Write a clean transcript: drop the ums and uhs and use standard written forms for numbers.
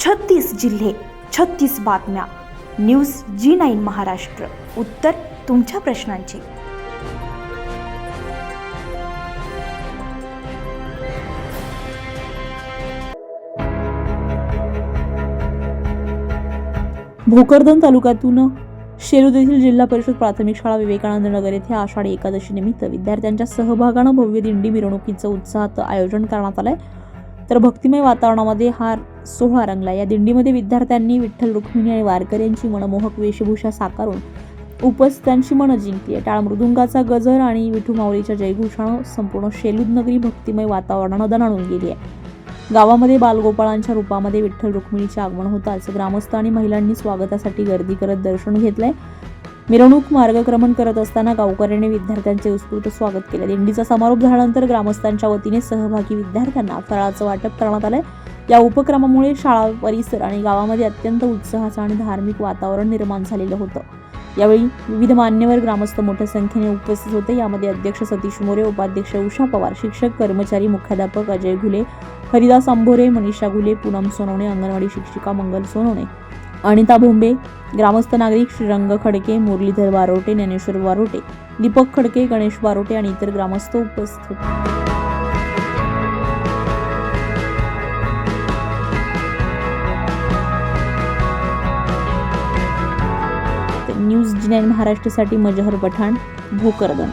36 जिल्हे, 36 बातम्या. News G9 Maharashtra. उत्तर तुमच्या प्रश्नांची. भोकरदन तालुक्यातून शेलूद येथील जिल्हा परिषद प्राथमिक शाळा विवेकानंद नगर येथे आषाढी एकादशी निमित्त विद्यार्थ्यांच्या सहभागानं भव्य दिंडी मिरवणुकीचं उत्साहात आयोजन करण्यात आलंय. तर भक्तिमय वातावरणामध्ये हा सोहळा रंगला. या दिंडीमध्ये विद्यार्थ्यांनी विठ्ठल रुक्मिणी आणि वारकऱ्यांची मनमोहक वेशभूषा साकारून उपस्थितांची मनं जिंकली. टाळ मृदुंगाचा गजर आणि विठू माऊलीच्या जयघोषानं संपूर्ण शेलूद नगरी भक्तिमय वातावरणानं दणाणून गेली आहे. गावामध्ये बालगोपाळांच्या रूपामध्ये विठ्ठल रुक्मिणीचे आगमन होताच ग्रामस्थ आणि महिलांनी स्वागतासाठी गर्दी करत दर्शन घेतलंय. मिरवणूक मार्गक्रमण करत असताना गावकऱ्यांनी विद्यार्थ्यांचे उत्स्फूर्त स्वागत केले. दिंडीचा समारोप झाल्यानंतर ग्रामस्थांच्या वतीने सहभागी विद्यार्थ्यांना फराळाचं वाटप करण्यात आलंय. या उपक्रमामुळे शाळा परिसर आणि गावामध्ये अत्यंत उत्साहाचं आणि धार्मिक वातावरण निर्माण झालेलं होतं. यावेळी विविध मान्यवर ग्रामस्थ मोठ्या संख्येने उपस्थित होते. यामध्ये अध्यक्ष सतीश मोरे, उपाध्यक्ष उषा पवार, शिक्षक कर्मचारी, मुख्याध्यापक अजय घुले, हरिदास आंभोरे, मनीषा घुले, पूनम सोनवणे, अंगणवाडी शिक्षिका मंगल सोनवणे, अनिता भोंबे, ग्रामस्थ नागरिक श्रीरंग खडके, मुरलीधर वारोटे, ज्ञानेश्वर वारोटे, दीपक खडके, गणेश वारोटे आणि इतर ग्रामस्थ उपस्थित होते. न्यूज G9 महाराष्ट्रासाठी मजहर पठाण, भोकरदन.